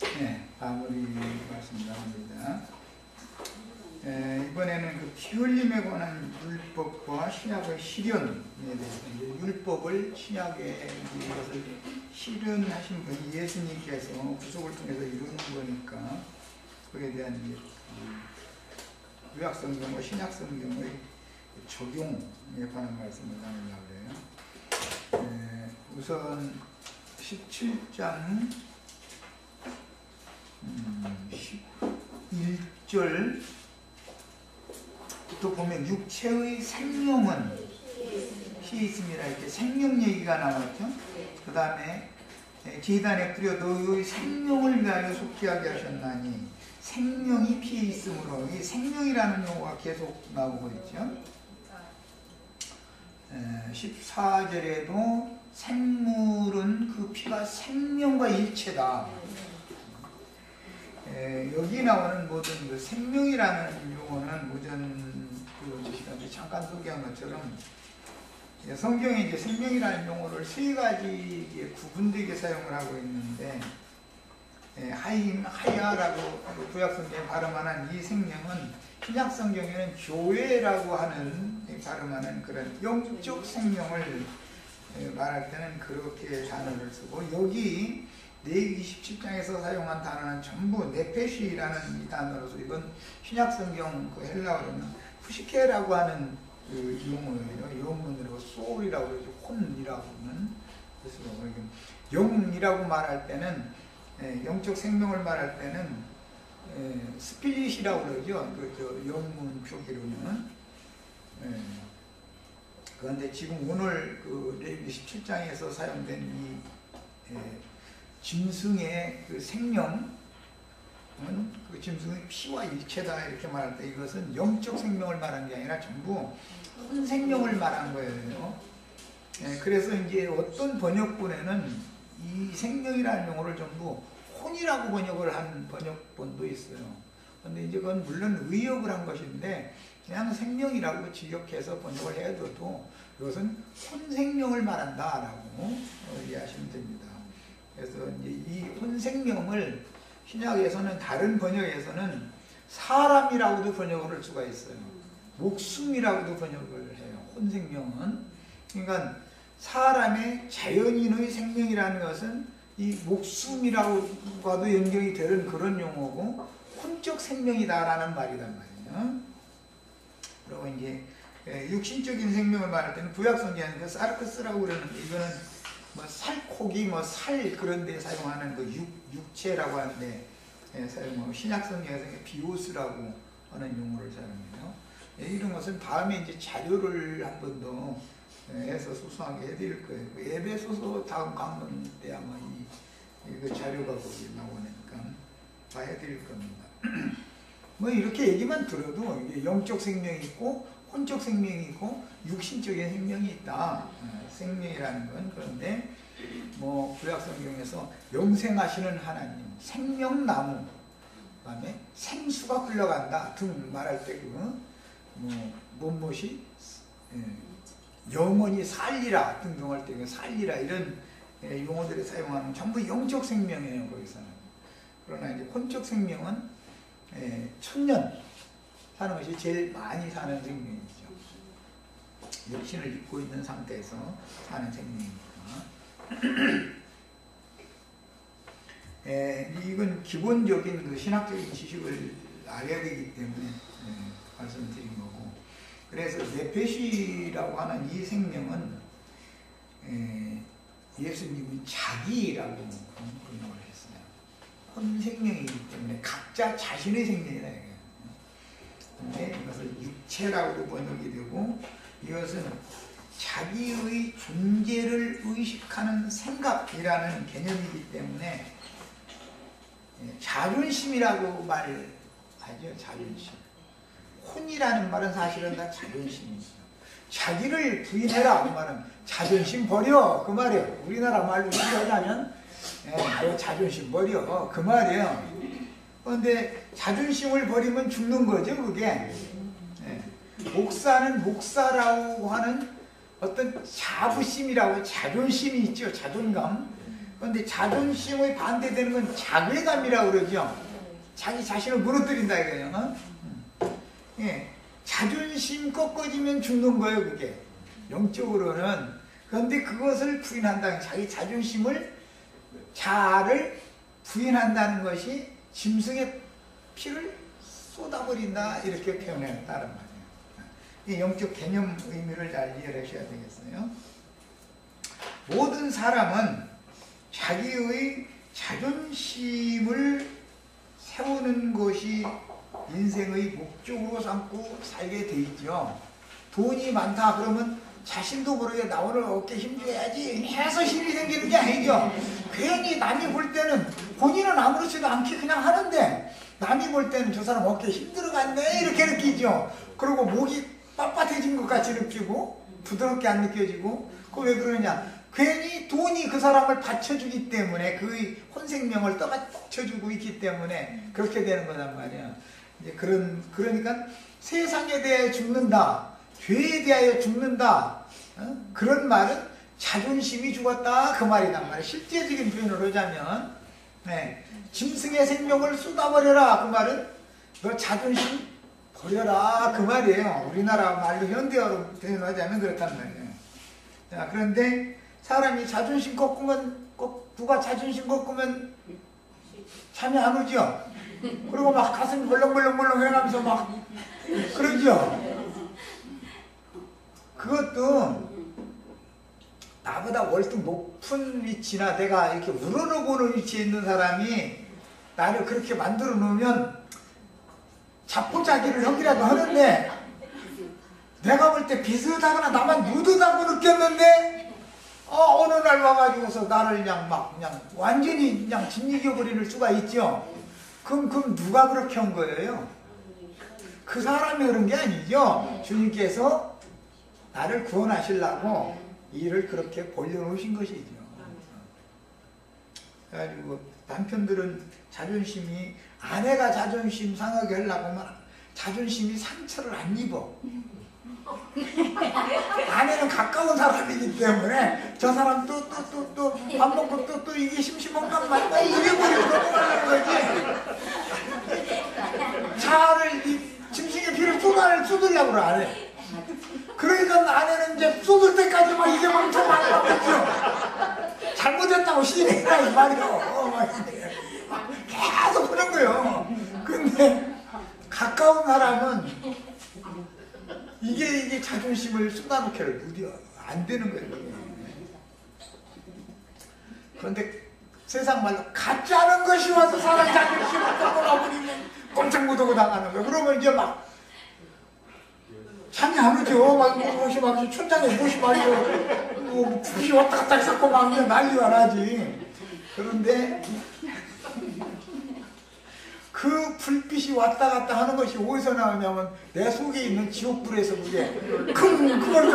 네, 마무리 말씀 나옵니다. 이번에는 그 피 흘림에 관한 율법과 신약의 실현에 대해서 이제 율법을 신약에 이것을 실현하신 분이 예수님께서 구속을 통해서 이루는 거니까 그에 대한 이제 구약성경과 신약성경의 적용에 관한 말씀을 나누려고 해요. 우선 17장 11절부터 보면 육체의 생명은 피 있습니다. 이렇게 생명 얘기가 나왔죠. 그 다음에 제단에 뿌려 너의 생명을 위하여 속죄하게 하셨나니 생명이 피에 있으므로 이 생명이라는 용어가 계속 나오고 있죠. 14절에도 생물은 그 피가 생명과 일체다. 여기 나오는 모든 그 생명이라는 용어는 오전 그 시간에 잠깐 소개한 것처럼 성경에 이제 생명이라는 용어를 세 가지 구분되게 사용을 하고 있는데 하임, 하야라고 구약성경에 발음하는 이 생명은 신약성경에는 교회라고 하는 발음하는 그런 영적 생명을 말할 때는 그렇게 단어를 쓰고 여기 레위기 17장에서 사용한 단어는 전부 네페시라는 이 단어로서 이건 신약성경 그 헬라어로는 후시케라고 하는 그 용어예요. 영문으로 소울이라고 그러죠. 혼이라고는 그래서 영이라고 말할 때는 영적 생명을 말할 때는 스피릿이라고 그러죠. 그 영문 표기로는. 그런데 지금 오늘 그 레위기 17장에서 사용된 이 짐승의 그 생명은 그 짐승의 피와 일체다 이렇게 말할 때 이것은 영적 생명을 말한 게 아니라 전부 혼 생명을 말한 거예요. 그래서 이제 어떤 번역본에는 이 생명이라는 용어를 전부 혼이라고 번역을 한 번역본도 있어요. 그런데 이제 그건 물론 의역을 한 것인데 그냥 생명이라고 직역해서 번역을 해둬도 이것은 혼생명을 말한다라고 이해하시면 됩니다. 그래서 이제 이 혼생명을 신약에서는 다른 번역에서는 사람이라고도 번역을 할 수가 있어요. 목숨이라고도 번역을 해요. 혼생명은. 그러니까 사람의 자연인의 생명이라는 것은 이 목숨이라고도 연결이 되는 그런 용어고 혼적 생명이다라는 말이란 말이에요. 그리고 이제 육신적인 생명을 말할 때는 구약성경에는 그 사르크스라고 그러는데 이거는 뭐 살코기 뭐 살 그런 데 사용하는 그 육체라고 하는데 사용하고 신약성경에서 비오스라고 하는 용어를 사용해요. 이런 것은 다음에 이제 자료를 한 번 더 해서 소소하게 해드릴 거예요. 에베소서 다음 강론 때 아마 이 자료가 거기 나오니까 다 해드릴 겁니다. 뭐 이렇게 얘기만 들어도 영적 생명이 있고 혼적 생명이 있고 육신적인 생명이 있다. 생명이라는 건. 그런데 뭐 구약성경에서 영생하시는 하나님, 생명나무, 그다음에 생수가 흘러간다 등 말할 때 무엇이 영원히 살리라 등등할 때 살리라 이런 용어들을 사용하는 전부 영적 생명이에요. 거기서는. 그러나 이제 혼적 생명은 천년 사는 것이 제일 많이 사는 생명이죠. 육신을 입고 있는 상태에서 사는 생명이니까. 이건 기본적인 그 신학적인 지식을 알아야 되기 때문에 말씀드린 거고. 그래서 네페시라고 하는 이 생명은 예수님이 자기라고 번역을 했어요. 혼 생명이기 때문에 각자 자신의 생명이다. 근데 이것을 육체라고도 번역이 되고 이것은 자기의 존재를 의식하는 생각이라는 개념이기 때문에 자존심이라고 말하죠. 자존심. 혼이라는 말은 사실은 다 자존심이죠. 자기를 부인해라 그 말은 자존심 버려 그 말이에요. 우리나라 말로 얘기하자면 너 자존심 버려 그 말이에요. 그런데 자존심을 버리면 죽는 거죠 그게. 목사는 목사라고 하는 어떤 자부심이라고 자존심이 있죠. 자존감. 그런데 자존심의 반대되는 건 자괴감이라고 그러죠. 자기 자신을 무너뜨린다 이거예요. 어? 예. 자존심 꺾어지면 죽는 거예요, 그게. 영적으로는. 그런데 그것을 부인한다. 자기 자존심을, 자아를 부인한다는 것이 짐승의 피를 쏟아버린다. 이렇게 표현했다는 말이에요. 이 영적 개념 의미를 잘 이해하셔야 되겠어요. 모든 사람은 자기의 자존심을 세우는 것이 인생의 목적으로 삼고 살게 돼 있죠. 돈이 많다 그러면 자신도 모르게 나 오늘 어깨 힘줘야지 해서 힘이 생기는 게 아니죠. 괜히 남이 볼 때는 본인은 아무렇지도 않게 그냥 하는데 남이 볼 때는 저 사람 어깨 힘들어갔네 이렇게 느끼죠. 그리고 목이 빳빳해진 것 같이 느끼고 부드럽게 안 느껴지고. 그거 왜 그러냐, 괜히 돈이 그 사람을 받쳐주기 때문에, 그의 혼생명을 떠받쳐주고 있기 때문에 그렇게 되는 거란 말이야. 이제 그러니까 세상에 대해 죽는다, 죄에 대하여 죽는다, 그런 말은 자존심이 죽었다 그 말이란 말이야. 실제적인 표현을 하자면, 네, 짐승의 생명을 쏟아버려라 그 말은 너 자존심 버려라 그 말이에요. 우리나라 말로 현대어로 표현하자면 그렇단 말이에요. 자, 그런데 사람이 자존심 꺾으면, 누가 자존심 꺾으면 잠이 안 오죠. 그리고 막 가슴이 벌렁벌렁 해가면서 막 그러죠. 그것도 나보다 월등 높은 위치나 내가 이렇게 우러러보는 위치에 있는 사람이 나를 그렇게 만들어 놓으면 자포자기를 하기라도 하는데, 내가 볼 때 비슷하거나 나만 누드다고 느꼈는데 어느 날 와가지고서 나를 그냥 완전히 그냥 짓이겨버릴 수가 있죠. 그럼 누가 그렇게 한 거예요? 그 사람이 그런 게 아니죠. 주님께서 나를 구원하시려고 일을 그렇게 벌려놓으신 것이죠. 그래가지고 남편들은 자존심이, 아내가 자존심 상하게 하려고 하면 자존심이 상처를 안 입어. 아내는 가까운 사람이기 때문에 저 사람 또 밥 먹고 또 이게 심심한가 말까 이래버리고 넘어가는 거지. 자아를, 짐승의 피를 쏟으려고 그래 안 해. 그러니까 아내는 이제 쏟을 때까지 막 이게 막 더 많이 나오죠. 잘못했다고 시인해라 이 말이요. 계속 그런 거예요. 근데 가까운 사람은 이게 자존심을 쏟아놓기를 무려 안 되는 거예요. 그런데 세상 말로 가짜는 것이 와서 사람 자존심을 꺾어버리면 꼼짝 못하고 당하는 거예요. 그러면 이제 막 잠이 안 오죠. 막 무엇이 막 천장에 무엇이 말이요, 불이 왔다 갔다 해서 막 난리가 나지. 그런데 그 불빛이 왔다 갔다 하는 것이 어디서 나오냐면 내 속에 있는 지옥불에서 그게 그걸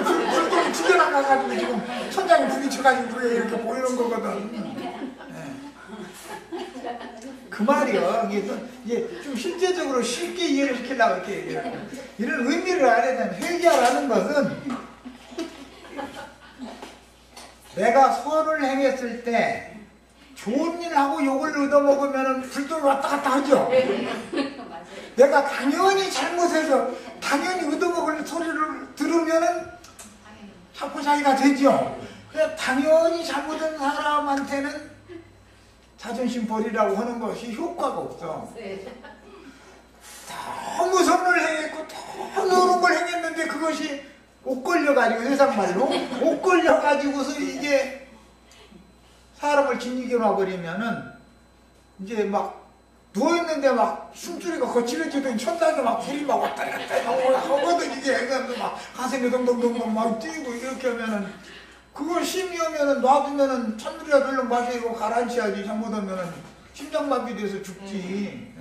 불똥이 튀겨나가가지고 지금 천장에 부딪혀가지고 그게 이렇게 보이는 거거든. 네. 그 말이요. 이게 좀 실제적으로 쉽게 이해를 시키려고 이렇게 이런 의미를 알아야 되면, 회개하라는 것은 내가 선을 행했을 때 좋은 일 하고 욕을 얻어먹으면 불똥이 왔다 갔다 하죠. 내가 당연히 잘못해서 당연히 얻어먹을 소리를 들으면은 자포자기가 되죠. 그래서 당연히 잘못한 사람한테는 자존심 버리라고 하는 것이 효과가 없어. 너무 선을 행했고 너무 옳은 걸 행했는데 그것이 옷 걸려가지고, 세상 말로 옷 걸려가지고서 이게 사람을 짓이겨 놔버리면은 이제 막 누워있는데 막 숨소리가 거칠어지더니 천장에 막 불이 막 왔다 갔다 하거든. 이게 막 가슴이 동동동동 막 뛰고 이렇게 하면은, 그걸 심리하면은 놔두면은 찬물이라도 얼른 마시고 가라앉혀야지. 잘못하면은 심장마비 돼서 죽지.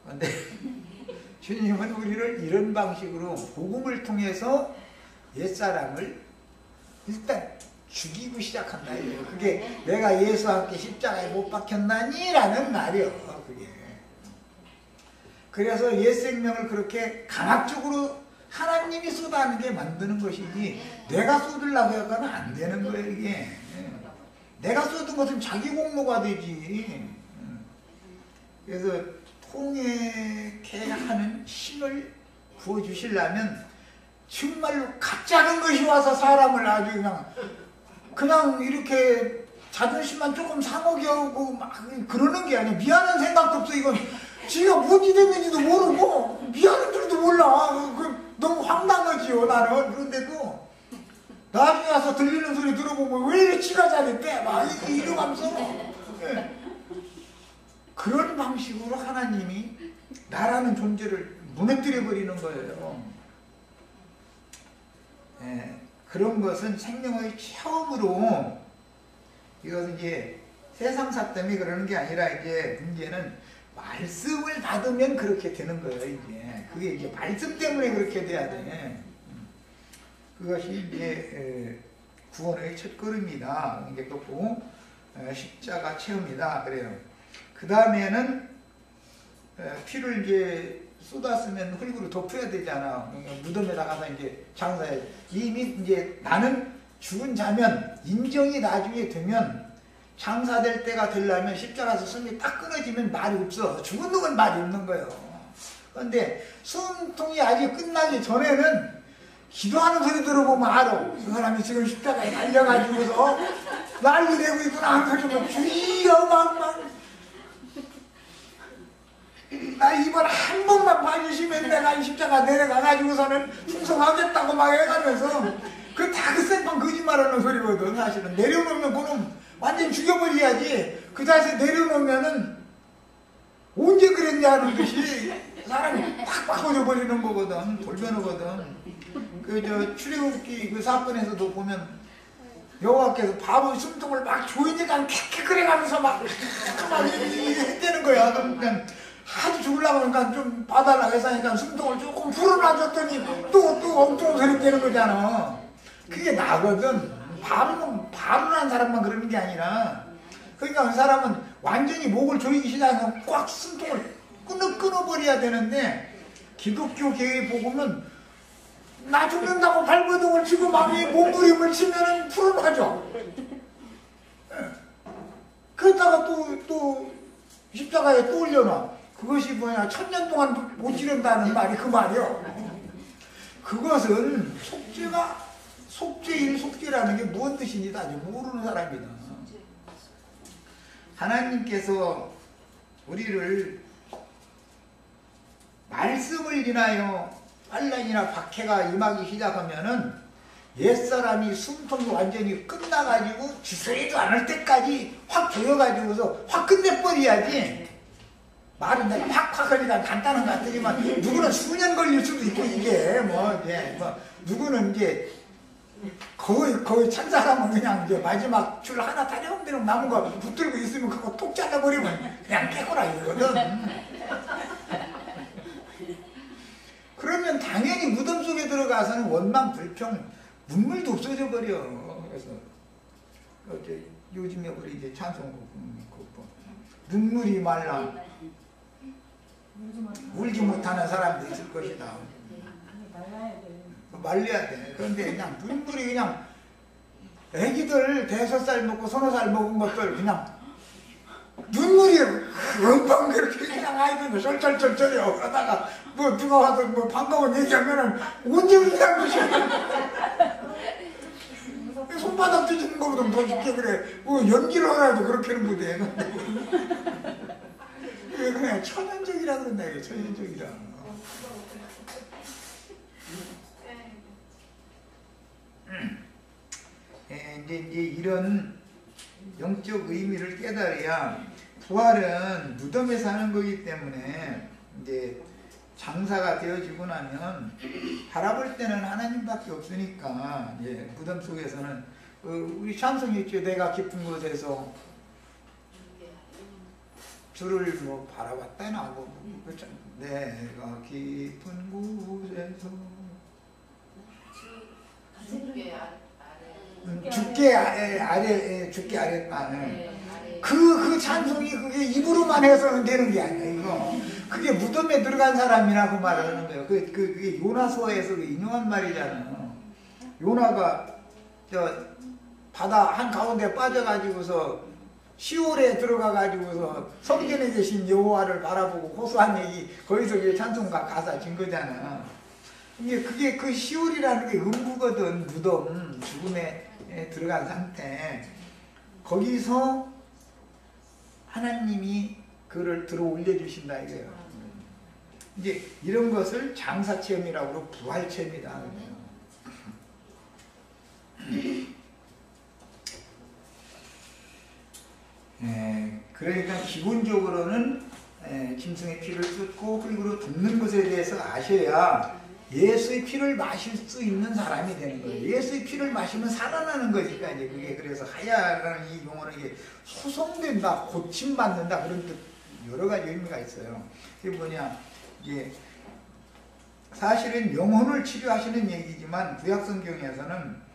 근데 주님은 우리를 이런 방식으로 복음을 통해서 옛사람을 일단 죽이고 시작한다. 그게 내가 예수와 함께 십자가에 못 박혔나니? 라는 말이요. 그게. 그래서 옛 생명을 그렇게 강압적으로 하나님이 쏟아내게 만드는 것이지 내가 쏟으려고 하면 안 되는 거예요. 이게. 내가 쏟은 것은 자기 공로가 되지. 그래서 통역해 하는 힘을 부어주시려면 정말로 가짜는 것이 와서 사람을 아주 그냥 이렇게 자존심만 조금 상하게 하고 막 그러는 게 아니야. 미안한 생각도 없어. 이건 지가 뭐지 됐는지도 모르고 미안한 줄도 몰라. 너무 황당하지요 나는. 그런데도 나중에 와서 들리는 소리 들어보면 왜 이렇게 지가 잘했대 막 이러면서 그런 방식으로 하나님이 나라는 존재를 무너뜨려 버리는 거예요. 그런 것은 생명의 처음으로, 이것은 이제 세상사 때문에 그러는 게 아니라 이제 문제는 말씀을 받으면 그렇게 되는 거예요. 이제 그게 이제 말씀 때문에 그렇게 돼야 돼. 그것이 이제 구원의 첫 걸음이다. 이게 또 십자가 체험이다. 그래요. 그 다음에는 피를 이제 쏟았으면 흙으로 덮어야 되잖아. 무덤에 나가서 이제 장사해. 이미 이제 나는 죽은 자면 인정이 나중에 되면 장사될 때가 되려면 십자가에서 숨이 딱 끊어지면 말이 없어. 죽은 놈은 말이 없는 거예요. 그런데 숨통이 아직 끝나기 전에는 기도하는 소리 들어보면 알아. 그 사람이 지금 십자가에 달려가지고서 난리 내고 있구나. 그러면 주여 막 나 이번 한 번만 봐주시면 내가 이 십자가 내려가가지고서는 충성하겠다고 막 해가면서 그 다 그 생판 거짓말하는 소리거든. 사실은 내려놓으면 그놈 완전 죽여버려야지. 그 자리에서 내려놓으면은 언제 그랬냐는 듯이 사람이 팍 바꿔져 버리는 거거든. 돌변하거든. 그 출애굽기 그 사건에서도 보면 여호와께서 바보 숨통을 막 조이니까 킥킥거려가면서 막 했다는 거야. 그러니까 아주 죽으려고 하니까 좀 봐달라고 해서 숨통을 조금 풀어놔줬더니 또 엉뚱 소리 되는 거잖아. 그게 나거든. 바로난 사람만 그러는 게 아니라, 그러니까 그 사람은 완전히 목을 조이기 시작하면 꽉 숨통을 끊어버려야 되는데, 기독교 계획 보고는 나 죽는다고 발버둥을 치고 막 몸부림을 치면은 풀어놔줘. 그러다가 또 십자가에 또 올려놔. 그것이 뭐냐, 1000년 동안 못 지른다는 말이 그 말이요. 그것은 속죄라는 게 무슨 뜻인지 아직 모르는 사람이다. 하나님께서 우리를 말씀을 인하여 환난이나 박해가 임하기 시작하면은 옛사람이 숨통이 완전히 끝나가지고 주소리도 않을 때까지 확 조여가지고서 확 끝내버려야지. 말은 내가 확 하니까 간단한 것 같으지만 누구는 수년 걸릴 수도 있고, 이게 누구는 이제 거의 찬 사람은 그냥 이제 마지막 줄 하나 타령대령 남은 거 붙들고 있으면 그거 톡 잘라버리면 그냥 깨거라 이거거든. 그러면 당연히 무덤 속에 들어가서는 원망, 불평, 눈물도 없어져 버려. 그래서 요즘에 우리 이제 찬송곡 눈물이 말라 울지 못하는 사람도 있을 것이다. 말려야 돼. 그런데 그냥 눈물이 그냥 애기들 5살 먹고 30살 먹은 것들 그냥 눈물이 금방 그렇게 그냥 아이들 절절절절해요. 그러다가 뭐 누가 와서 뭐 반가운 얘기하면은 언제 울냐는 것이 손바닥 뒤지는 것보다 더 쉽게 그래. 뭐 연기를 하라도 그렇게는 못해. 그냥 천연적이라 그런다. 이게 천연적이라. 이제 이런 영적 의미를 깨달아야, 부활은 무덤에 사는 거기 때문에 이제 장사가 되어지고 나면 바라볼 때는 하나님밖에 없으니까, 이제 무덤 속에서는 우리 찬송이 있죠. 내가 깊은 곳에서 주를 뭐 바라봤다나 뭐 그렇죠. 내가 깊은 곳에서 죽게 아래 그 찬송이 그게 입으로만 해서는 되는 게 아니야. 이거 그게 무덤에 들어간 사람이라고 말하는 거예요. 그게 요나서에서 인용한 말이잖아. 요나가 바다 한가운데 빠져가지고서 시올에 들어가가지고서 성전에 계신 여호와를 바라보고 호소한 얘기, 거기서 이게 찬송가 가사 진 거잖아. 그게 그 시올이라는 게 음부거든. 무덤, 죽음에 들어간 상태. 거기서 하나님이 그를 들어 올려주신다 이거예요. 이제 이런 것을 장사체험이라고 부활체험이다. 그러니까 기본적으로는 짐승의 피를 뜯고 흙으로 붓는 것에 대해서 아셔야 예수의 피를 마실 수 있는 사람이 되는 거예요. 예수의 피를 마시면 살아나는 거니까 이제 그게. 그래서 하야라는 이 용어는 이게 소송된다, 고침받는다 그런 뜻 여러 가지 의미가 있어요. 그게 뭐냐, 이게 사실은 영혼을 치료하시는 얘기지만 구약성경에서는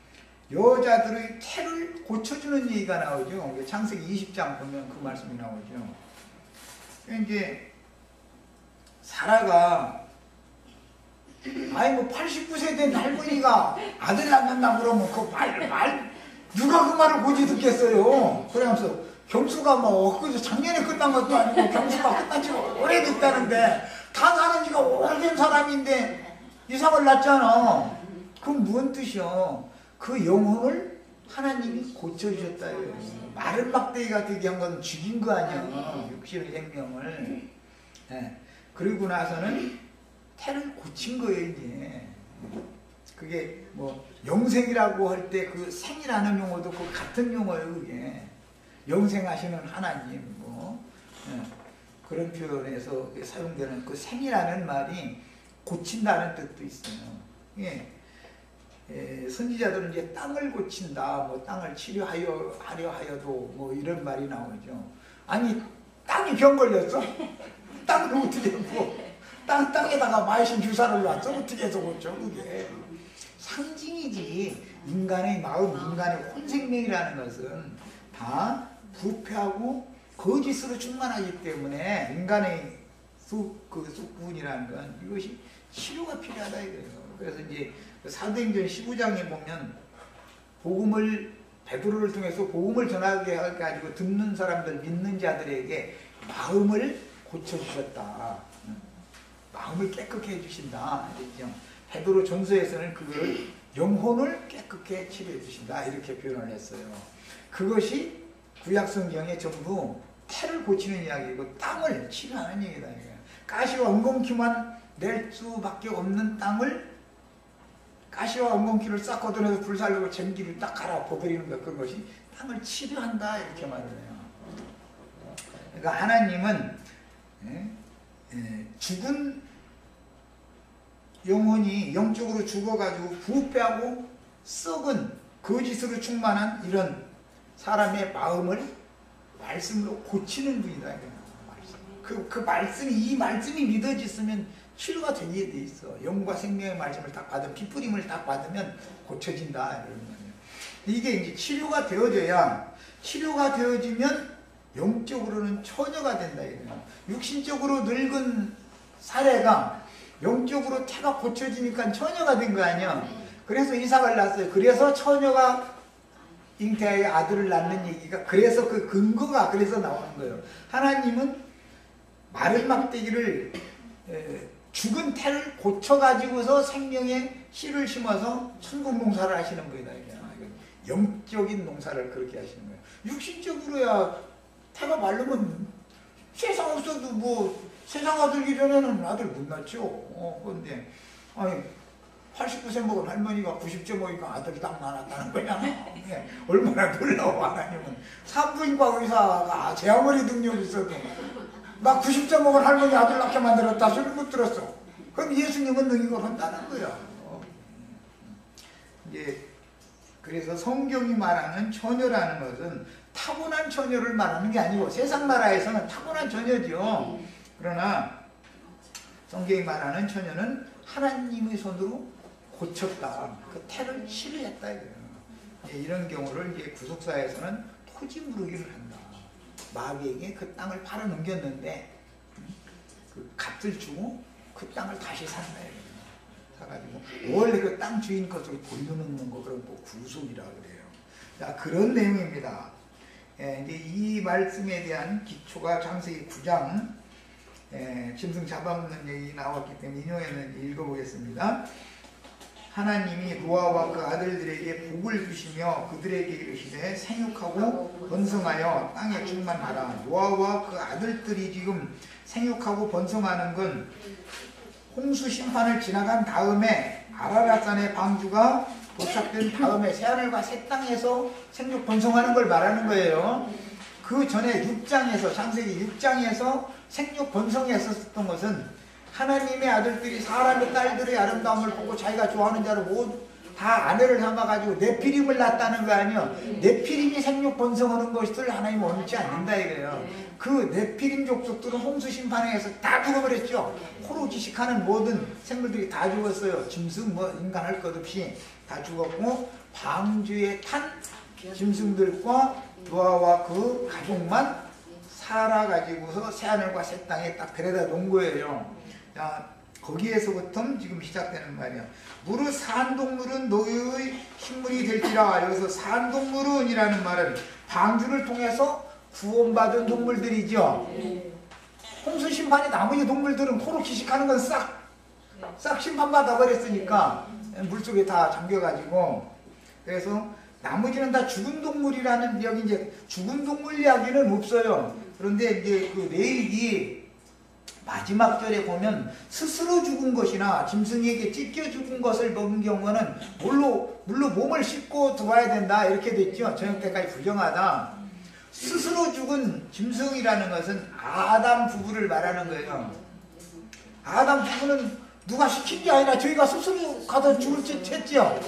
여자들의 태를 고쳐주는 얘기가 나오죠. 창세기 20장 보면 그 말씀이 나오죠. 이제 사라가 아이 뭐 89세 된 할머니가 아들 낳는다 그러면 그 누가 그 말을 고지 듣겠어요. 그러면서 경수가 뭐 엊그제 작년에 끝난 것도 아니고 경수가 끝난 지가 오래됐다는데 다 사는 지가 오래된 사람인데 이삭을 낳잖아. 그건 무슨 뜻이요? 그 영혼을 하나님이 고쳐주셨다. 마른 막대기가 되게 한 건 죽인 거 아니야. 육신의 생명을. 그리고 나서는 태를 고친 거예요, 이제. 그게 뭐 영생이라고 할 때 그 생이라는 용어도 그 같은 용어예요, 그게. 영생하시는 하나님, 뭐. 그런 표현에서 사용되는 그 생이라는 말이 고친다는 뜻도 있어요. 예. 선지자들은 이제 땅을 고친다, 뭐 땅을 치료하려 하여도 뭐 이런 말이 나오죠. 아니, 땅이 병 걸렸어? 땅을 어떻게 뭐 땅에다가 마이신 주사를 놨어? 어떻게 해서 고쳐? 그게 상징이지. 인간의 마음, 인간의 혼생명이라는 것은 다 부패하고 거짓으로 충만하기 때문에 인간의 숙군이라는 건 이것이 치료가 필요하다 이거예요. 그래서 이제 사도행전 15장에 보면 복음을 베드로를 통해서 복음을 전하게 해가지고 듣는 사람들, 믿는 자들에게 마음을 고쳐주셨다. 마음을 깨끗게 해주신다. 이랬죠. 베드로 전서에서는 그걸 영혼을 깨끗게 치료해 주신다. 이렇게 표현을 했어요. 그것이 구약성경에 전부 태를 고치는 이야기이고 땅을 치료하는 얘기다. 가시와 엉겅퀴만 낼 수밖에 없는 땅을 가시와 엉겅퀴를 싹 걷어내서 불살르고 전기를 딱 갈아 버리는 것, 그것이 땅을 치료한다 이렇게 말을 해요. 그러니까 하나님은 죽은 영혼이 영적으로 죽어가지고 부패하고 썩은 거짓으로 충만한 이런 사람의 마음을 말씀으로 고치는 분이다. 그 말씀이, 이 말씀이 믿어졌으면 치료가 되게 돼 있어. 영과 생명의 말씀을 딱 받으면, 빗뿌림을 딱 받으면 고쳐진다. 이런 거예요. 이게 이제 치료가 되어지면 영적으로는 처녀가 된다. 이거예요. 육신적으로 늙은 사례가 영적으로 태가 고쳐지니까 처녀가 된 거 아니야. 그래서 이삭을 낳았어요. 그래서 처녀가 잉태하여 아들을 낳는 얘기가, 그래서 그 근거가 그래서 나오는 거예요. 하나님은 마른 막대기를 죽은 태를 고쳐가지고서 생명의 씨를 심어서 천국 농사를 하시는 거이다. 영적인 농사를 그렇게 하시는 거예요. 육신적으로야 태가 마르면 세상 없어도 뭐 세상 아들기 전에는 아들 못 낳죠. 그런데 아니 89세 먹은 할머니가 90세 먹으니까 아들이 딱 낳았다는 거야. 얼마나 놀라워. 하나님은 산부인과 의사가 제 아무리 능력이 있어도 나 90세 먹은 할머니 아들 낳게 만들었다 소리 못 들었어. 그럼 예수님은 능력을 한다는 거야. 이제 그래서 성경이 말하는 처녀라는 것은 타고난 처녀를 말하는 게 아니고, 세상 나라에서는 타고난 처녀죠. 그러나 성경이 말하는 처녀는 하나님의 손으로 고쳤다. 그 태를 치료했다. 이런 경우를 이제 구속사에서는 토지 무르기를 한다. 마귀에게 그 땅을 팔아 넘겼는데 그 값을 주고 그 땅을 다시 산다. 사가지고 원래 그 땅 주인 것을 돌려놓는 거, 그런 뭐 구속이라 그래요. 자, 그런 내용입니다. 예, 이제 이 말씀에 대한 기초가 창세기 9장 짐승 잡아먹는 얘기 나왔기 때문에 인용해서 읽어보겠습니다. 하나님이 노아와 그 아들들에게 복을 주시며 그들에게 이르시되 생육하고 번성하여 땅에 충만하라. 노아와 그 아들들이 지금 생육하고 번성하는 건 홍수 심판을 지나간 다음에 아라랏산의 방주가 도착된 다음에 새하늘과 새 땅에서 생육 번성하는 걸 말하는 거예요. 그 전에 6장에서 창세기 6장에서 생육 번성했었던 것은 하나님의 아들들이 사람의 딸들의 아름다움을 보고 자기가 좋아하는 자를 모두 다 아내를 삼아가지고 네피림을 낳았다는 거 아니에요. 네피림이 생육 번성하는 것을 하나님 원치 않는다 이거예요. 그 네피림 족속들은 홍수 심판에 의해서 다 죽어버렸죠. 코로 지식하는 모든 생물들이 다 죽었어요. 짐승 뭐 인간 할 것 없이 다 죽었고 방주에 탄 짐승들과 노아와 그 가족만 살아가지고서 새하늘과 새 땅에 딱 데려다 놓은 거예요. 자, 거기에서부터 지금 시작되는 말이야. 무릇 산동물은 너희의 식물이 될지라. 여기서 산동물은 이라는 말은 방주를 통해서 구원받은 동물들이죠. 홍수 심판이 나머지 동물들은 코로 기식하는 건 싹 심판받아 버렸으니까 물속에 다 잠겨가지고, 그래서 나머지는 다 죽은 동물이라는, 여기 이제 죽은 동물 이야기는 없어요. 그런데 이제 그 레위기 마지막 절에 보면 스스로 죽은 것이나 짐승에게 찢겨 죽은 것을 먹은 경우는 물로 몸을 씻고 들어와야 된다 이렇게 됐죠. 저녁 때까지 부정하다. 스스로 죽은 짐승이라는 것은 아담 부부를 말하는 거예요. 아담 부부는 누가 시킨 게 아니라 저희가 스스로 가서 죽을 짓 했죠.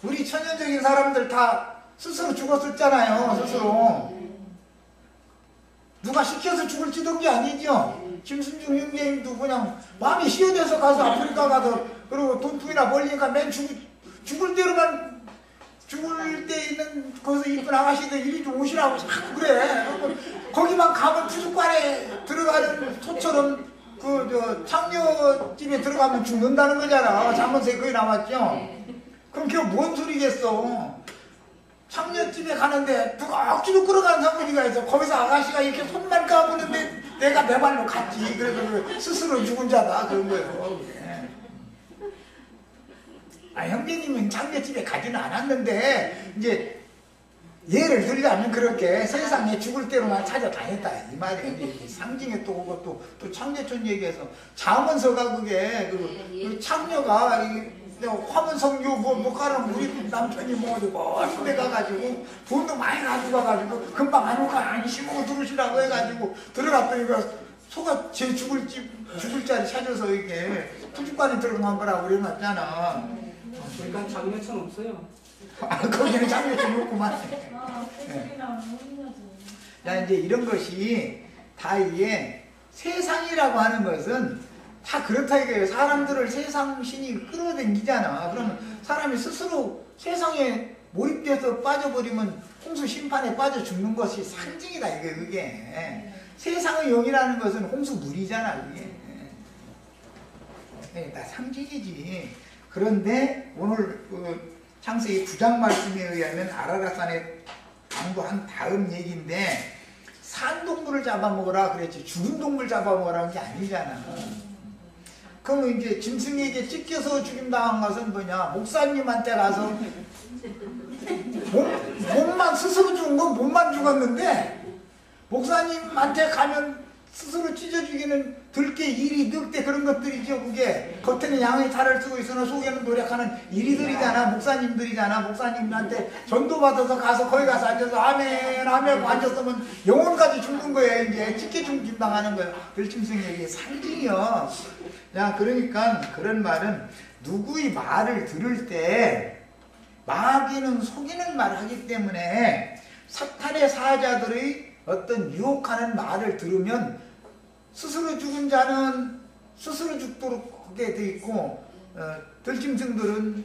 우리 천연적인 사람들 다 스스로 죽었었잖아요. 스스로. 누가 시켜서 죽을 찌던 게 아니죠. 김순중 형제님도 그냥 마음이 시원해서 가서 아프리카 가서, 그리고 돈투이나 벌리니까 맨 죽을 대로만, 죽을 때 있는 거기서 이쁜 아가씨들 이리 좀 오시라고 자꾸 그래. 거기만 가면 투숙관에 들어가는 소처럼 창녀집에 들어가면 죽는다는 거잖아. 잠언서에 거기 나왔죠. 그럼 그게 뭔 소리겠어. 창녀집에 가는데 누가 억지로 끌어가는 사무리가 있어. 거기서 아가씨가 이렇게 손만 까부는데 내가 내 발로 갔지. 그래서 스스로 죽은 자다 그런 거예요. 형제님은 창녀집에 가지는 않았는데 이제 예를 들자면 그렇게 세상에 죽을 대로만 찾아다녔다 이 말이에요. 상징에 또 그것도 또 창녀촌 얘기해서 잠언서가 그게 그 창녀가 화문 성교 뭐 가라면 우리 남편이 멋있게 가가지고 돈도 많이 가져가가지고 금방 안 오가 안심하고 들으시라고 해가지고 들어갔더니 소가 제 죽을 자리 찾아서 이렇게 투죽관에 들어간 거라고 그래놨잖아. 그러니까 장례천 없어요. 거기는 장례천 없구만. 자, 이제 이런 것이 다 이게 세상이라고 하는 것은 다 그렇다 이거예요. 사람들을 세상 신이 끌어당기잖아. 그러면 사람이 스스로 세상에 몰입돼서 빠져버리면 홍수 심판에 빠져 죽는 것이 상징이다 이게 그게. 세상의 영이라는 것은 홍수물이잖아 이게. 다 상징이지. 그런데 오늘 창세기 9장 말씀에 의하면 아라랏산에 방도한 다음 얘기인데 산동물을 잡아먹으라 그랬지 죽은 동물 잡아먹으라는 게 아니잖아. 그러면 이제 짐승에게 찢겨서 죽임당한 것은 뭐냐? 목사님한테 가서 몸만 스스로 죽은 건 몸만 죽었는데 목사님한테 가면 스스로 찢어 죽이는 들깨, 이리, 늑대 그런 것들이죠. 그게 겉에는 양의 탈을 쓰고 있으나 속에는 노력하는 이리들이잖아. 목사님들이잖아. 목사님한테 전도받아서 가서 거기 가서 앉아서 아멘 아멘 앉았으면 영혼까지 죽는 거예요. 이제 찢겨 죽임당하는 거예요. 들짐승에게 상징이요. 야, 그러니까 그런 말은 누구의 말을 들을 때 마귀는 속이는 말을 하기 때문에 사탄의 사자들의 어떤 유혹하는 말을 들으면 스스로 죽은 자는 스스로 죽도록 하게 돼 있고 들짐승들은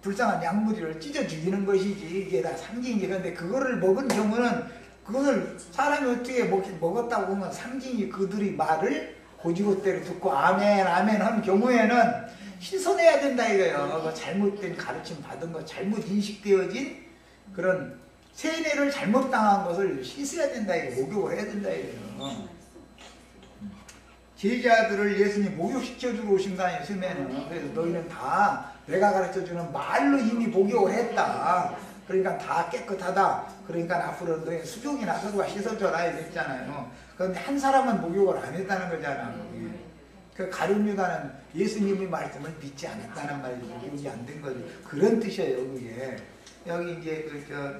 불쌍한 양무리를 찢어 죽이는 것이지 이게 다 상징이지. 그런데 그거를 먹은 경우는 그것을 사람이 어떻게 먹었다고 보면 상징이 그들의 말을 고지고대로 듣고 아멘 아멘 하는 경우에는 씻어내야 된다 이거예요. 그 잘못된 가르침 받은 거, 잘못 인식되어진 그런 세뇌를 잘못 당한 것을 씻어야 된다 이거, 목욕을 해야 된다 이거예요. 제자들을 예수님이 목욕시켜주러 오신 거 아니에요, 처음에는. 그래서 너희는 다 내가 가르쳐주는 말로 이미 목욕을 했다. 그러니까 다 깨끗하다. 그러니까 앞으로 너희 수족이나 서로가 씻어줘라 이랬잖아요. 그런데 한 사람은 목욕을 안 했다는 거잖아. 그 가룟 유다는 예수님의 말씀을 믿지 않았다는 말이죠. 목욕이 안 된 거죠. 그런 뜻이에요, 그게. 여기 이제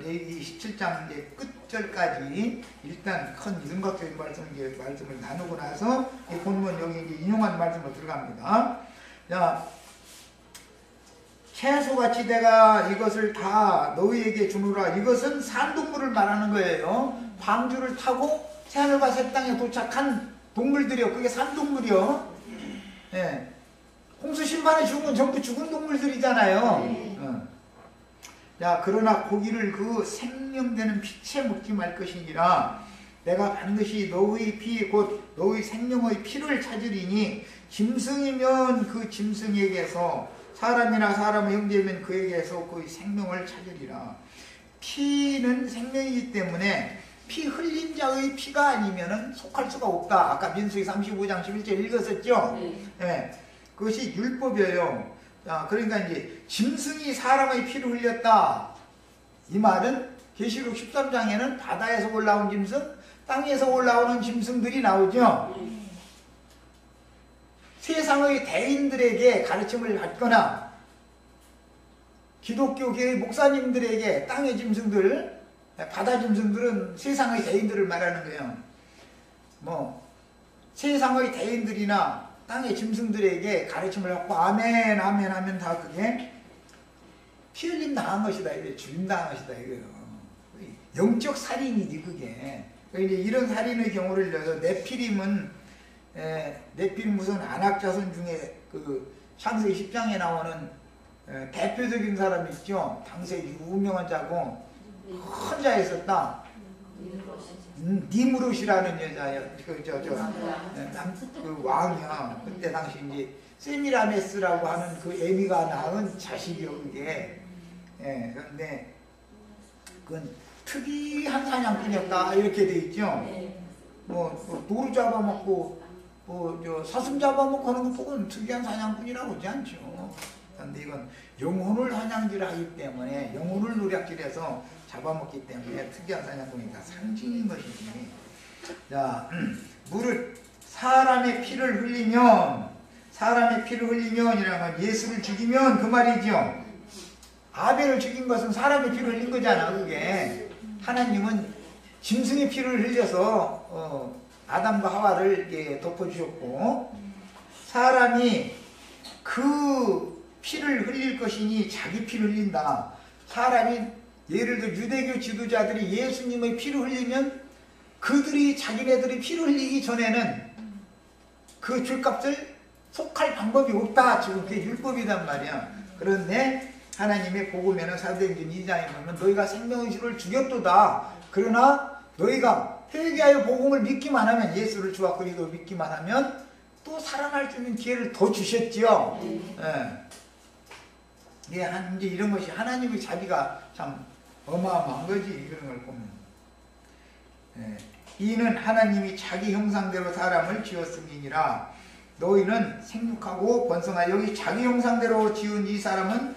레위기 17장 이제 끝절까지 일단 큰 윤곽적인 말씀을 나누고 나서 이 본문 여기 이제 인용한 말씀으로 들어갑니다. 자, 채소같이 내가 이것을 다 너희에게 주노라. 이것은 산동물을 말하는 거예요. 방주를 타고 새하늘과 새 땅에 도착한 동물들이요. 그게 산동물이요. 예. 홍수 심판에 죽은 건 전부 죽은 동물들이잖아요. 야, 그러나 고기를 그 생명되는 피채 먹지 말 것이니라. 내가 반드시 너의 피 곧 너의 생명의 피를 찾으리니 짐승이면 그 짐승에게서 사람이나 사람의 형제면 그에게서 그 생명을 찾으리라. 피는 생명이기 때문에 피 흘린 자의 피가 아니면은 속할 수가 없다. 아까 민수기 35장 11절 읽었었죠? 네. 그것이 율법이에요. 자, 그러니까 이제 짐승이 사람의 피를 흘렸다. 이 말은 계시록 13장에는 바다에서 올라온 짐승, 땅에서 올라오는 짐승들이 나오죠. 세상의 대인들에게 가르침을 받거나 기독교 교회 목사님들에게 땅의 짐승들, 바다 짐승들은 세상의 대인들을 말하는 거예요. 뭐 세상의 대인들이나 땅의 짐승들에게 가르침을 받고 아멘 아멘 하면 다 그게 피 흘림 당한 것이다, 이게 죽임 당한 것이다 이거예요. 영적 살인이지 그게. 이제 이런 살인의 경우를 들어서 네피림은 네피림 무슨 안악자손 중에 그 창세기 10장에 나오는 대표적인 사람이 있죠. 당시에 유명한 자고 큰 자였었다. 니무롯이라는 여자예요. 그 왕이야. 그때 당시 이제 세미라메스라고 하는 그 애미가 낳은 자식이요, 그게. 예, 그런데 그건 특이한 사냥꾼이었다 이렇게 돼 있죠. 뭐 도루 잡아먹고 사슴 잡아먹고 하는 것은 특이한 사냥꾼이라고 하지 않죠. 그런데 이건 영혼을 사냥질 하기 때문에, 영혼을 노략질해서 잡아먹기 때문에 특이한 사냥꾼이다. 상징인 것이지. 자, 사람의 피를 흘리면, 이라면 예수를 죽이면 그 말이죠. 아벨을 죽인 것은 사람의 피를 흘린 거잖아, 그게. 하나님은 짐승의 피를 흘려서 아담과 하와를 덮어주셨고, 사람이 그 피를 흘릴 것이니 자기 피를 흘린다. 사람이 예를 들어 유대교 지도자들이 예수님의 피를 흘리면 그들이 자기네들이 피를 흘리기 전에는 그 죄값을 속할 방법이 없다. 지금 그게 율법이단 말이야. 그런데 하나님의 복음에는 사도행전 2장에 보면 너희가 생명의 주를 죽였도다. 그러나 너희가 회개하여 복음을 믿기만 하면, 예수를 주와 그리스도 믿기만 하면 또 살아날 수 있는 기회를 더 주셨지요. 이제 이런 것이 하나님의 자비가 참 어마어마한 거지, 이런 걸 보면. 이는 하나님이 자기 형상대로 사람을 지었음이니라. 너희는 생육하고 번성하여. 여기 자기 형상대로 지은 이 사람은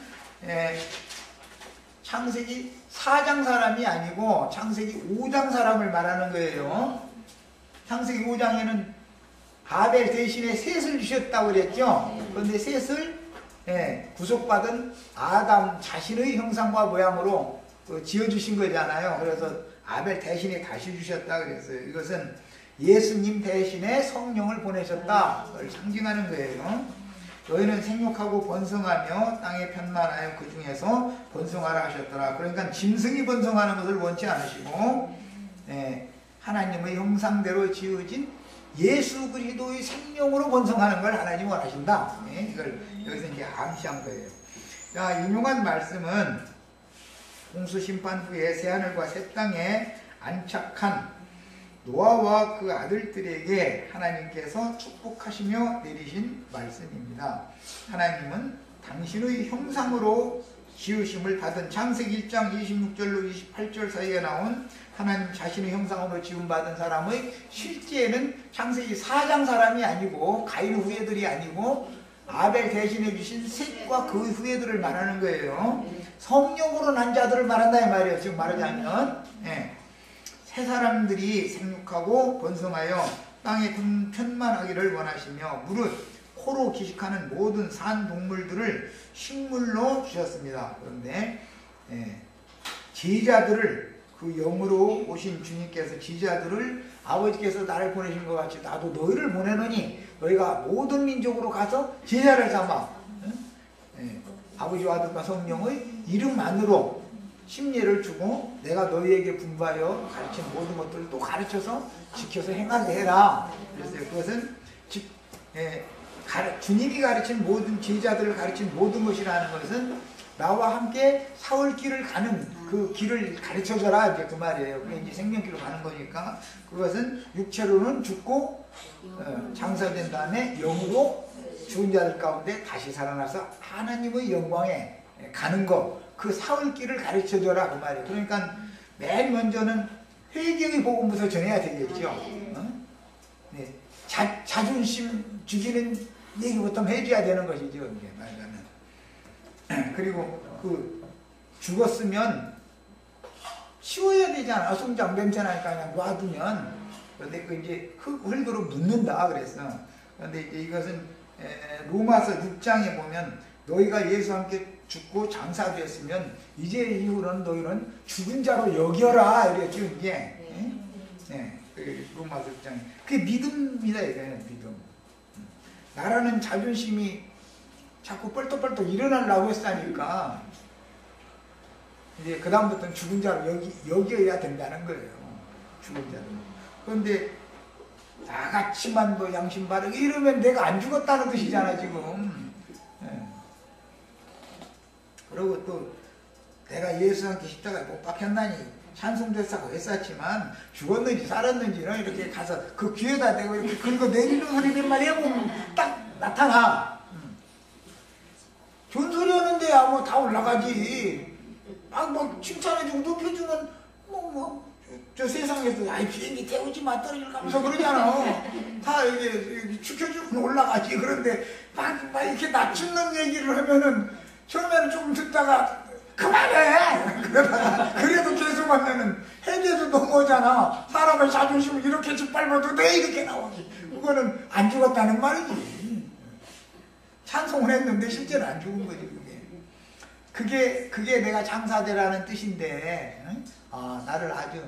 창세기 4장 사람이 아니고 창세기 5장 사람을 말하는 거예요. 창세기 5장에는 아벨 대신에 셋을 주셨다고 그랬죠. 그런데 셋을 구속받은 아담 자신의 형상과 모양으로 지어주신 거잖아요. 그래서 아벨 대신에 다시 주셨다 그랬어요. 이것은 예수님 대신에 성령을 보내셨다, 그걸 상징하는 거예요. 너희는 생육하고 번성하며 땅에 편만하여 그 중에서 번성하라 하셨더라. 그러니까 짐승이 번성하는 것을 원치 않으시고 하나님의 형상대로 지어진 예수 그리스도의 생명으로 번성하는 걸 하나님 원하신다. 이걸 여기서 이제 암시한 거예요. 자, 인용한 말씀은 홍수 심판 후에 새하늘과 새 땅에 안착한 노아와 그 아들들에게 하나님께서 축복하시며 내리신 말씀입니다. 하나님은 당신의 형상으로 지으심을 받은 창세기 1장 26절로 28절 사이에 나온 하나님 자신의 형상으로 지음받은 사람의 실제는 창세기 4장 사람이 아니고 가인 후예들이 아니고 아벨 대신해 주신 셋과 그 후예들을 말하는 거예요. 성령으로 난 자들을 말한다 이 말이에요. 지금 말하자면 새 사람들이 생육하고 번성하여 땅에 편만하기를 원하시며 무릇 코로 기식하는 모든 산 동물들을 식물로 주셨습니다. 그런데 제자들을 그 영으로 오신 주님께서 제자들을 아버지께서 나를 보내신 것 같이 나도 너희를 보내노니 너희가 모든 민족으로 가서 제자를 삼아 아버지와 아들과 성령의 이름만으로 심리를 주고 내가 너희에게 분부하여 가르친 모든 것들을 또 가르쳐서 지켜서 행하게 해라. 그래서 그것은 주님이 가르친 모든 제자들을 가르친 모든 것이라는 것은 나와 함께 사울 길을 가는 그 길을 가르쳐줘라 이제 그 말이에요. 그게 이제 생명길로 가는 거니까 그것은 육체로는 죽고 장사된 다음에 영으로 죽은 자들 가운데 다시 살아나서 하나님의 영광에 가는 거 그 사울 길을 가르쳐줘라 그 말이에요. 그러니까 맨 먼저는 회개의 복음부터 전해야 되겠죠. 네. 자존심 죽이는 얘기부터 해줘야 되는 것이죠. 이게 말하자면. 그리고 그 죽었으면 치워야 되잖아. 송장 냄새나니까 그냥 놔두면. 그런데 그 이제 흙으로 묻는다 그랬어. 그런데 이제 이것은 로마서 6장에 보면 너희가 예수와 함께 죽고 장사되었으면 이제 이후로는 너희는 죽은 자로 여겨라 이랬죠. 이게 로마서 6장에 그게 믿음이다 이거예요. 믿음. 나라는 자존심이 자꾸 뻘떡뻘떡 일어나려고 했으니까 이제 그 다음부터는 죽은 자로 여겨야 된다는 거예요. 죽은 자로. 그런데 나같이만 뭐 양심 바르게 이러면 내가 안 죽었다는 뜻이잖아 지금. 그리고 또 내가 예수와 함께 십자가에 못 박혔나니 찬송됐다고 했었지만 죽었는지 살았는지는 이렇게 가서 그 귀에다 대고 이렇게 긁어내리는 소리만 해보면 딱 나타나. 좋은 소리 하는데야 뭐 다 올라가지. 막 뭐 칭찬해주고 높여주면 저 세상에서 아이 비행기 태우지 마 떨어질 가면서 그러잖아. 다 이게 축혀주면 올라가지. 그런데 막 이렇게 낮추는 얘기를 하면은 처음에는 조금 듣다가 그만해! 그러다가 그래도 계속 하면은 해제도 넘어오잖아. 사람의 자존심을 이렇게 짓밟아도 돼 이렇게 나오지. 그거는 안 죽었다는 말이지. 찬송을 했는데 실제로 안 죽은 거지 그게 내가 장사되라는 뜻인데 나를 아주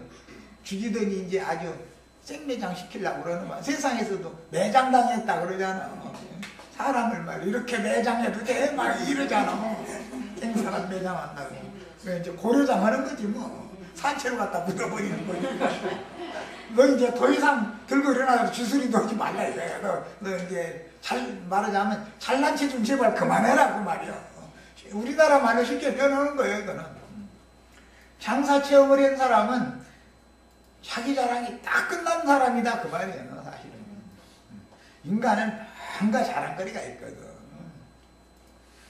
죽이더니 이제 아주 생매장 시키려고 그러는 거야. 세상에서도 매장당했다 그러잖아. 사람을 말 이렇게 매장해도 돼? 막 이러잖아. 생사람 매장한다고. 그래 이제 고려장 하는 거지 뭐. 산채로 갖다 묻어버리는 거지. 너 이제 더 이상 들고 일어나서 주술이도 하지 말라 이거야. 너 이제 말하자면 잘난 체 좀 제발 그만해라 그 말이야. 우리나라 말로 쉽게 표현하는 거예요 이거는. 장사 체험을 한 사람은 자기 자랑이 딱 끝난 사람이다 그 말이에요 사실은. 인간은 뭔가 자랑거리가 있거든.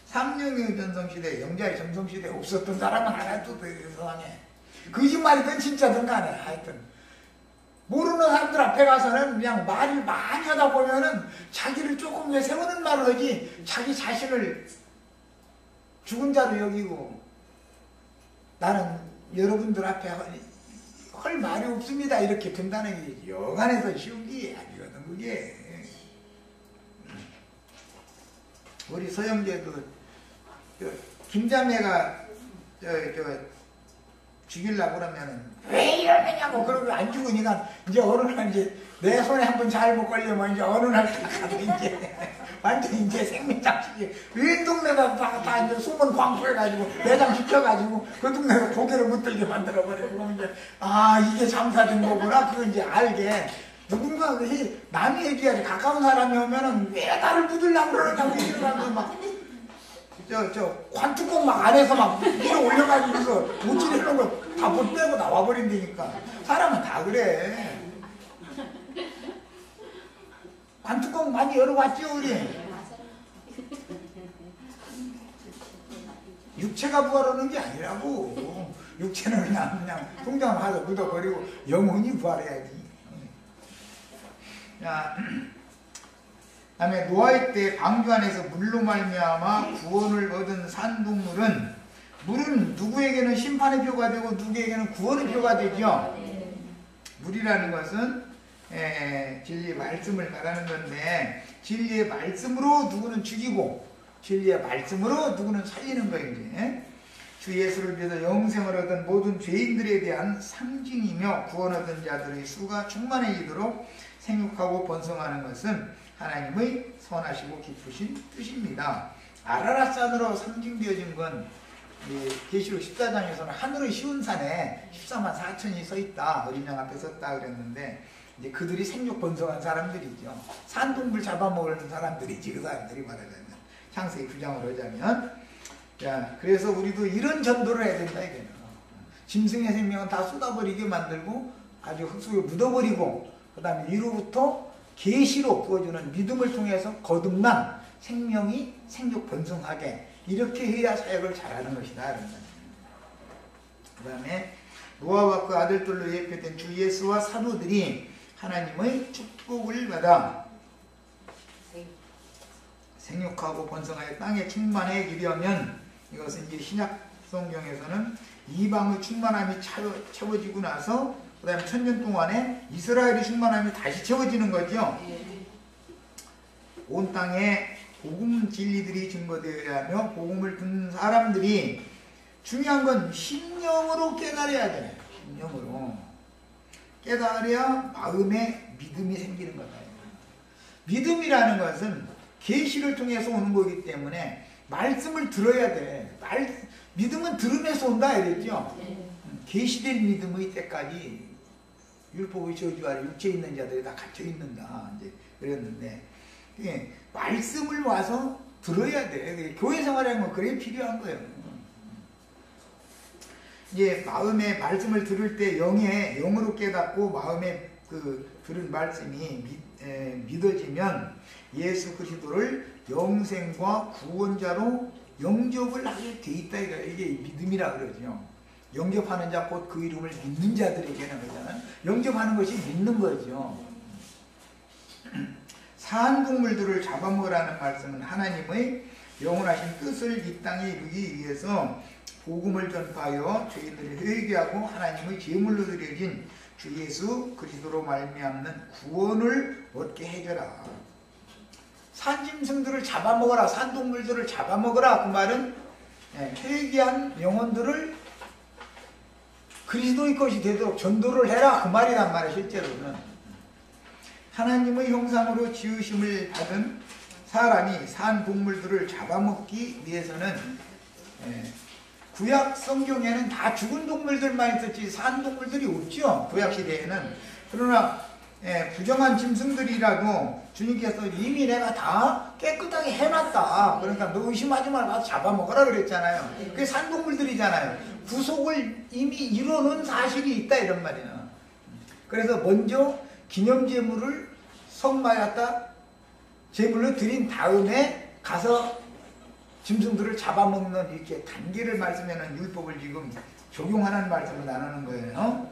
삼룡의 전성시대, 영자의 전성시대에 없었던 사람은 하나도 없어요 세상에. 거짓말이든 진짜든 간에 하여튼 모르는 사람들 앞에 가서는 그냥 말을 많이 하다 보면은 자기를 조금 세우는 말을 하지 자기 자신을 죽은 자로 여기고 나는 여러분들 앞에 할 말이 없습니다 이렇게 된다는 게 여간해서 쉬운 게 아니거든 그게. 우리 서영재도 김자매가 죽이려고 그러면은 왜 이러느냐고 그러고 안 죽으니까 이제 어느 날 이제 내 손에 한번 잘못 걸리면 이제 어느 날 가도 이제 완전 이제 생매장시키 웬 동네가 다 이제 숨은 광포해가지고 매장시켜가지고 그 동네가 고개를 못 들게 만들어버리고 이제 이게 장사된 거구나 그거 이제 알게. 누군가 남이 해줘야지. 가까운 사람이 오면은 왜 나를 묻으려고 그러냐고 이러면서 막 관뚜껑 막 안에서 막 밀어 올려가지고서 못질해놓은 거 다 못 빼고 나와버린다니까. 사람은 다 그래. 많이 열어봤죠 우리? 육체가 부활하는 게 아니라고. 육체는 그냥 통장 하서 묻어버리고 영혼이 부활해야지. 자, 다음에 노아의 때 방주 안에서 물로 말미암아 구원을 얻은 산동물은, 물은 누구에게는 심판의 표가 되고 누구에게는 구원의 표가 되죠. 물이라는 것은 진리의 말씀을 말하는 건데, 진리의 말씀으로 누구는 죽이고 진리의 말씀으로 누구는 살리는 거예요. 이제 주 예수를 믿어 영생을 얻은 모든 죄인들에 대한 상징이며, 구원 얻은 자들의 수가 충만해지도록 생육하고 번성하는 것은 하나님의 선하시고 기쁘신 뜻입니다. 아라랏산으로 상징되어진 건 계시록 14장에서는 하늘의 시온산에 14만 4천이 서 있다, 어린 양 앞에 섰다 그랬는데, 이제 그들이 생육 번성한 사람들이죠. 산동물 잡아먹는 사람들이지, 그 사람들이 말하자면. 창세기 9장으로 하자면. 자, 그래서 우리도 이런 전도를 해야 된다 이거예요. 짐승의 생명은 다 쏟아버리게 만들고 아주 흙 속에 묻어버리고, 그 다음에 위로부터 계시로 부어주는 믿음을 통해서 거듭난 생명이 생육 번성하게, 이렇게 해야 사역을 잘하는 것이다. 그 다음에 노아와 그 아들들로 예표된 주 예수와 사도들이 하나님의 축복을 받아 생육하고 번성하여 땅에 충만해지려면, 이것은 이제 신약 성경에서는 이방의 충만함이 채워지고 나서 그 다음에 1000년 동안에 이스라엘의 충만함이 다시 채워지는 거죠. 온 땅에 복음 진리들이 증거되어야 하며, 복음을 듣는 사람들이, 중요한 건 심령으로 깨달아야 돼요. 심령으로 깨달아야 마음에 믿음이 생기는 거다. 믿음이라는 것은 계시를 통해서 오는 거기 때문에 말씀을 들어야 돼. 믿음은 들으면서 온다 이랬죠. 계시된 믿음의 때까지 율법의 저주 아래 육체에 있는 자들이 다 갇혀 있는다 이제 그랬는데, 말씀을 와서 들어야 돼. 교회 생활하는 건 그래 필요한 거예요. 이제 마음에 말씀을 들을 때 영으로 깨닫고 마음에 그 들은 말씀이 믿어지면 예수 그리스도를 영생과 구원자로 영접을 하게 돼 있다. 이게 믿음이라 그러죠. 영접하는 자 곧 그 이름을 믿는 자들에게는 그러잖아요. 영접하는 것이 믿는 거죠. 사한 동물들을 잡아먹으라는 말씀은 하나님의 영원하신 뜻을 이 땅에 이루기 위해서 복음을 전파하여 죄인들이 회개하고 하나님의 제물로 드려진 주 예수 그리스도로 말미암는 구원을 얻게 해줘라. 산짐승들을 잡아먹어라, 산동물들을 잡아먹어라. 그 말은 회개한 영혼들을 그리스도의 것이 되도록 전도를 해라, 그 말이란 말이에요. 실제로는 하나님의 형상으로 지으심을 받은 사람이 산 동물들을 잡아먹기 위해서는, 구약 성경에는 다 죽은 동물들만 있었지 산 동물들이 없죠, 구약 시대에는. 그러나 부정한 짐승들이라도 주님께서 이미 내가 다 깨끗하게 해놨다, 그러니까 너 의심하지 말고 가서 잡아먹어라 그랬잖아요. 그게 산동물들이잖아요. 구속을 이미 이루어놓은 사실이 있다 이런 말이에요. 그래서 먼저 기념제물을 성마였다 제물로 드린 다음에 가서 짐승들을 잡아먹는 이렇게 단계를 말씀에는 율법을 지금 적용하는 말씀을 나누는 거예요.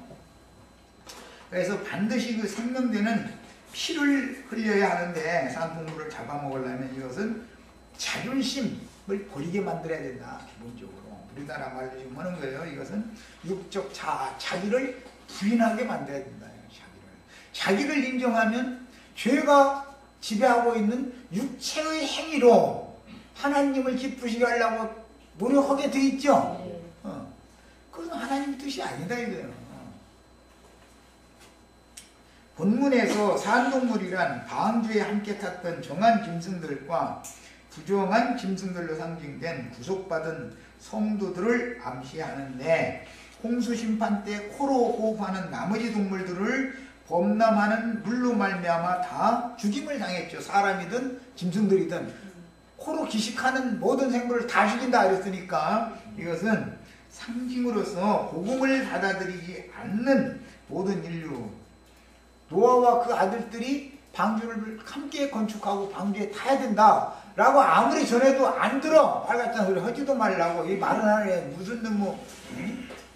그래서 반드시 그 생명되는 피를 흘려야 하는데, 산동물을 잡아먹으려면 이것은 자존심을 버리게 만들어야 된다. 기본적으로 우리나라 말로 지금 하는 거예요. 이것은 육적 자기를 부인하게 만들어야 된다. 자기를 인정하면 죄가 지배하고 있는 육체의 행위로 하나님을 기쁘시게 하려고 노력하게 돼 있죠. 그건 하나님 뜻이 아니다 이거예요. 본문에서 산동물이란 방주에 함께 탔던 정한 짐승들과 부정한 짐승들로 상징된 구속받은 성도들을 암시하는데, 홍수 심판 때 코로 호흡하는 나머지 동물들을 범람하는 물로 말미암아 다 죽임을 당했죠. 사람이든 짐승들이든 코로 기식하는 모든 생물을 다 죽인다 그랬으니까, 이것은 상징으로서 복음을 받아들이지 않는 모든 인류, 노아와 그 아들들이 방주를 함께 건축하고 방주에 타야 된다 라고 아무리 전해도 안 들어. 빨갛다는 소리 하지도 말라고. 이 말은 하네. 무슨 뭐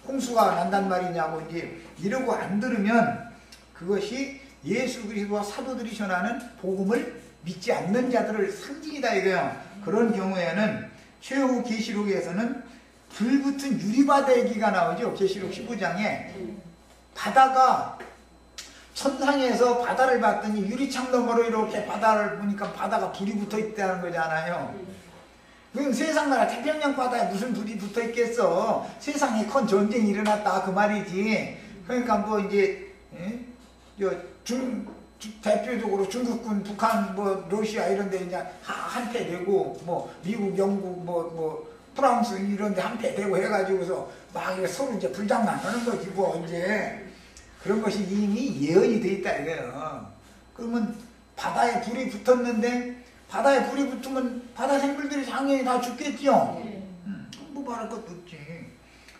홍수가 난단 말이냐고 이제 이러고 안 들으면 그것이 예수 그리스도와 사도들이 전하는 복음을 믿지 않는 자들을 상징이다 이거예요. 그런 경우에는 최후 계시록에서는 불붙은 유리바다 얘기가 나오죠. 계시록 15장에 바다가 천상에서 바다를 봤더니 유리창 너머로 이렇게 바다를 보니까 바다가 불이 붙어 있다는 거잖아요. 그럼 세상 나라 태평양 바다에 무슨 불이 붙어 있겠어. 세상에 큰 전쟁이 일어났다 그 말이지. 그러니까 뭐 이제 대표적으로 중국군, 북한, 뭐 러시아 이런 데 이제 한패 되고 뭐 미국, 영국, 뭐 프랑스 이런 데 한패 되고 해가지고서 막 서로 이제 불장난 하는 거지 뭐 이제. 그런 것이 이미 예언이 돼 있다 이거예요. 그러면 바다에 불이 붙었는데 바다에 불이 붙으면 바다 생물들이 당연히 다 죽겠죠. 뭐 말할 것도 없지.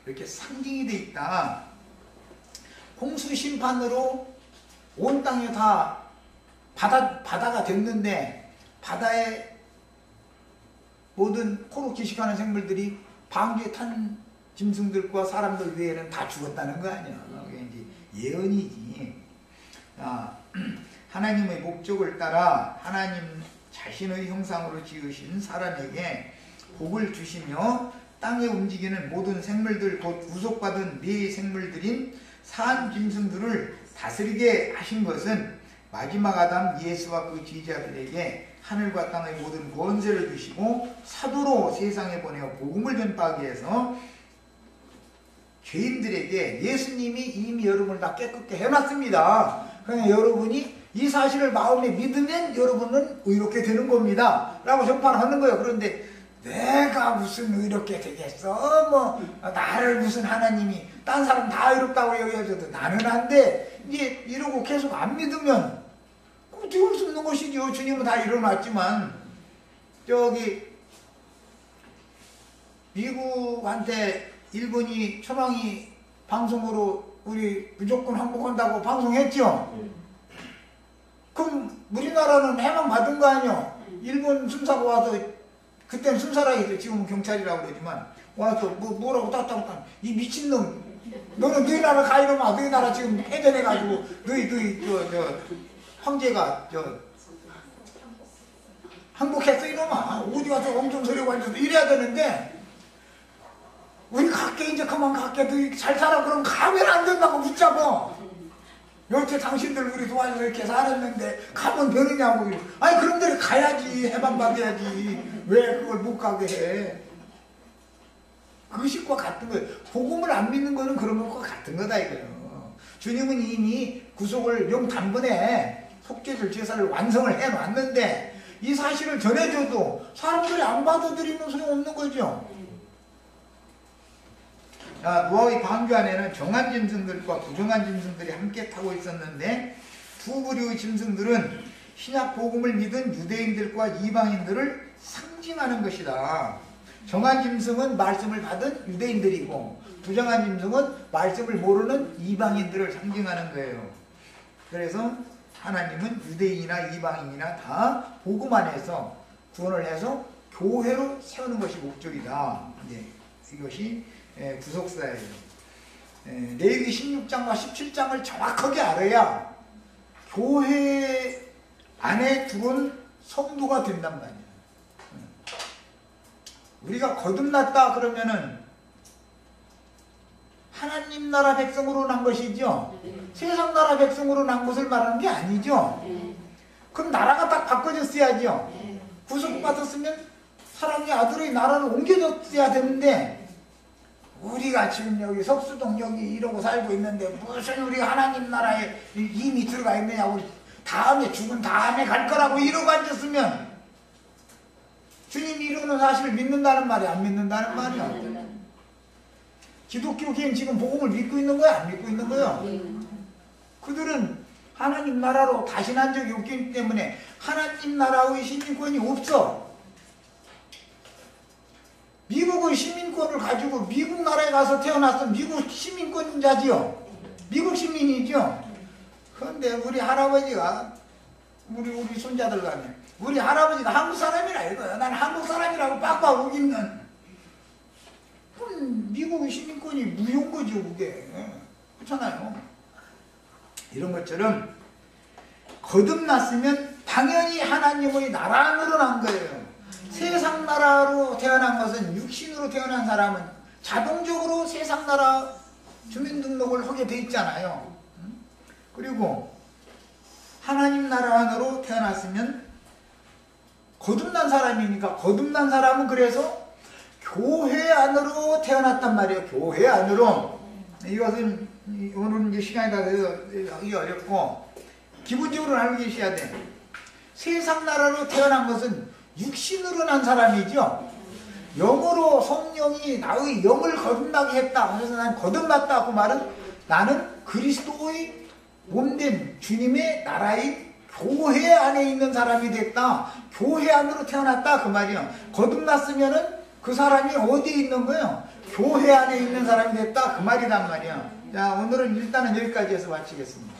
이렇게 상징이 돼 있다. 홍수 심판으로 온 땅에 다 바다가 됐는데 바다에 모든 코로 기식하는 생물들이 방주에 탄 짐승들과 사람들 외에는 다 죽었다는 거 아니야. 예언이지. 하나님의 목적을 따라 하나님 자신의 형상으로 지으신 사람에게 복을 주시며 땅에 움직이는 모든 생물들 곧 구속받은 네 생물들인 산 짐승들을 다스리게 하신 것은 마지막 아담 예수와 그 지지자들에게 하늘과 땅의 모든 권세를 주시고 사도로 세상에 보내어 복음을 전파하기 위해서 죄인들에게 예수님이 이미 여러분을 다 깨끗게 해놨습니다. 그러니까 여러분이 이 사실을 마음에 믿으면 여러분은 의롭게 되는 겁니다 라고 전파를 하는 거예요. 그런데 내가 무슨 의롭게 되겠어? 뭐 나를 무슨 하나님이 딴 사람 다 의롭다고 여겨줘도 나는 안 돼. 이제 이러고 계속 안 믿으면 어떻게 할 수 없는 것이죠. 주님은 다 이뤄놨지만 저기 미국한테 일본이 초롱이 방송으로 우리 무조건 항복한다고 방송했죠. 그럼 우리나라는 해방 받은 거 아니요. 일본 순사가 와서 그때는 순사라 했죠. 지금은 경찰이라고 그러지만 와서 뭐라고 따따따 이 미친놈 너는 너희 나라 가 이러마. 너희 나라 지금 해전해가지고 너희 황제가 항복했어 이러마. 어디 가서 엄청 소리하고 앉아서 이래야 되는데 우리 갈게 이제 그만 갈게. 너희 잘 살아. 그럼 가면 안 된다고 붙잡아. 여태 당신들 우리 도와줘서 이렇게 살았는데 가면 되느냐고. 아니 그런 데를 가야지. 해방받아야지. 왜 그걸 못 가게 해. 그것과 같은 거예요. 복음을 안 믿는 거는 그런 것과 같은 거다 이거예요. 주님은 이미 구속을 용 단번에 속죄절 제사를 완성을 해놨는데 이 사실을 전해줘도 사람들이 안 받아들이면 소용없는 거죠. 노아의 방주 안에는 정한 짐승들과 부정한 짐승들이 함께 타고 있었는데 두 부류의 짐승들은 신약 복음을 믿은 유대인들과 이방인들을 상징하는 것이다. 정한 짐승은 말씀을 받은 유대인들이고 부정한 짐승은 말씀을 모르는 이방인들을 상징하는 거예요. 그래서 하나님은 유대인이나 이방인이나 다 복음 안에서 구원을 해서 교회로 세우는 것이 목적이다. 이것이 구속사예요. 레위기 16장과 17장을 정확하게 알아야 교회 안에 들어온 성도가 된단 말이에요. 우리가 거듭났다 그러면은 하나님 나라 백성으로 난 것이죠. 세상 나라 백성으로 난 것을 말하는 게 아니죠. 그럼 나라가 딱 바꿔졌어야죠. 구속받았으면 사람이 아들의 나라를 옮겨졌어야 되는데 우리가 지금 여기 석수동 여기 이러고 살고 있는데 무슨 우리가 하나님 나라에 이미 들어가 있느냐고. 다음에 죽은 다음에 갈 거라고 이러고 앉았으면 주님이 이루는 사실을 믿는다는 말이 안 믿는다는 말이야. 기독교계는 지금 복음을 믿고 있는 거야? 안 믿고 있는 거야? 그들은 하나님 나라로 다시 난 적이 없기 때문에 하나님 나라의 시민권이 없어. 미국의 시민권을 가지고 미국 나라에 가서 태어났으면 미국 시민권자지요. 미국 시민이죠. 그런데 우리 할아버지가 우리 손자들 가면 우리 할아버지가 한국 사람이라 이거야. 난 한국 사람이라고 빡빡 우기면 그럼 미국 시민권이 무효인 거죠, 그게. 그렇잖아요. 이런 것처럼 거듭났으면 당연히 하나님의 나라 안으로 난 거예요. 세상 나라로 태어난 것은 육신으로 태어난 사람은 자동적으로 세상 나라 주민등록을 하게 돼 있잖아요. 그리고 하나님 나라 안으로 태어났으면 거듭난 사람이니까 거듭난 사람은 그래서 교회 안으로 태어났단 말이에요. 교회 안으로. 이것은 오늘은 이제 시간이 다 돼서 하기 어렵고 기본적으로 알고 계셔야 돼. 세상 나라로 태어난 것은 육신으로 난 사람이죠. 영으로 성령이 나의 영을 거듭나게 했다. 그래서 난 거듭났다. 그 말은 나는 그리스도의 몸된 주님의 나라의 교회 안에 있는 사람이 됐다. 교회 안으로 태어났다. 그 말이요. 거듭났으면은 그 사람이 어디에 있는 거예요? 교회 안에 있는 사람이 됐다. 그 말이란 말이야. 자, 오늘은 일단은 여기까지 해서 마치겠습니다.